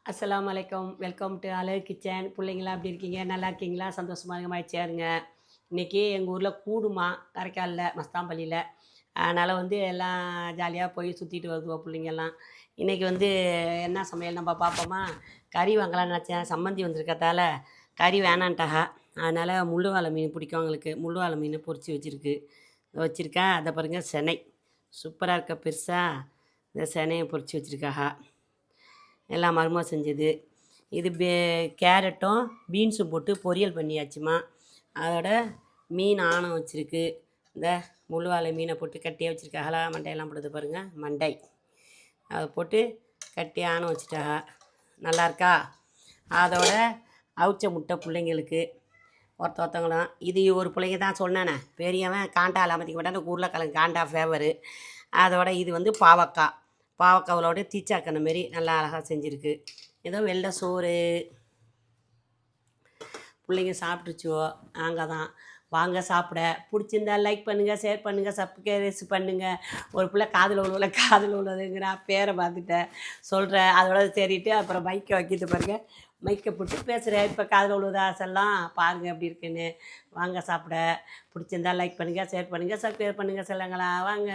அஸ்ஸலாமு அலைக்கும். Welcome to அழகு கிச்சன். பிள்ளைங்களா எப்படி இருக்கீங்க? நல்லா இருக்கீங்களா? சந்தோஷமா இருங்க, மகிழ்ச்சியா இருங்க. இன்றைக்கி எங்கள் ஊரில் கூடுமா காரைக்காலில் மஸ்தாம்பள்ளியில். அதனால் எல்லாம் ஜாலியாக போய் சுற்றிட்டு வருவோம் பிள்ளைங்கெல்லாம். இன்றைக்கி என்ன சமையல் நம்ம பார்ப்போமா? கறி வாங்கலாம்னு நினச்சேன். சம்மந்தி வந்திருக்கதால கறி வேணான்ட்டாக. அதனால் முள்ளு வாழை மீன் பிடிக்கும் அவங்களுக்கு. முள்ளு வாழை மீன் பொரித்து வச்சுருக்கேன். அதை பாருங்கள், செனை சூப்பராக இருக்க பெருசாக இந்த செனையை பொரித்து வச்சுருக்காக. எல்லாம் மருமக செஞ்சது. இது கேரட்டும் பீன்ஸும் போட்டு பொரியல் பண்ணியாச்சுமா. அதோட மீன் ஆணம் வச்சுருக்கு. இந்த முள்ளுவாழை மீனை போட்டு கட்டியாக வச்சுருக்காங்களா, மண்டையெல்லாம் போடுது பாருங்கள், மண்டை அதை போட்டு கட்டி ஆணம் வச்சுட்டாங்க. நல்லாயிருக்கா? அதோட அவிச்ச முட்டை பிள்ளைங்களுக்கு ஒருத்தவங்களும். இது ஒரு பிள்ளைங்க தான் சொன்னானே, பெரியவன் காண்டா இல்லாமத்திக்க மாட்டேன், அந்த உருளைக்கிழங்கு காண்டா ஃபேவரு. அதோட இது பாவக்காவோட தீச்சாக்கண்ண மாரி நல்லா அழகாக செஞ்சுருக்கு. ஏதோ வெள்ளை சோறு. பிள்ளைங்க சாப்பிட்டுச்சுவோ. நாங்கள் தான் வாங்க சாப்பிட. பிடிச்சிருந்தா லைக் பண்ணுங்கள், ஷேர் பண்ணுங்கள், சப்ஸ்கிரைப் பண்ணுங்கள். ஒரு பிள்ளை காதில் உள்ளதுங்கிற பேரை பார்த்துட்டேன் சொல்கிறேன். அதோட சரிட்டு அப்புறம் மைக்கை வைக்கிது பாருங்கள், மைக்கை போட்டு பேசுகிறேன். இப்போ காதில் உள்ளதா ஆசெல்லாம் பாருங்கள் எப்படி இருக்குன்னு. வாங்க சாப்பிட. பிடிச்சிருந்தா லைக் பண்ணுங்கள், ஷேர் பண்ணுங்கள், சப்ஸ்கிரைப் பண்ணுங்கள். சொல்லுங்களா வாங்க.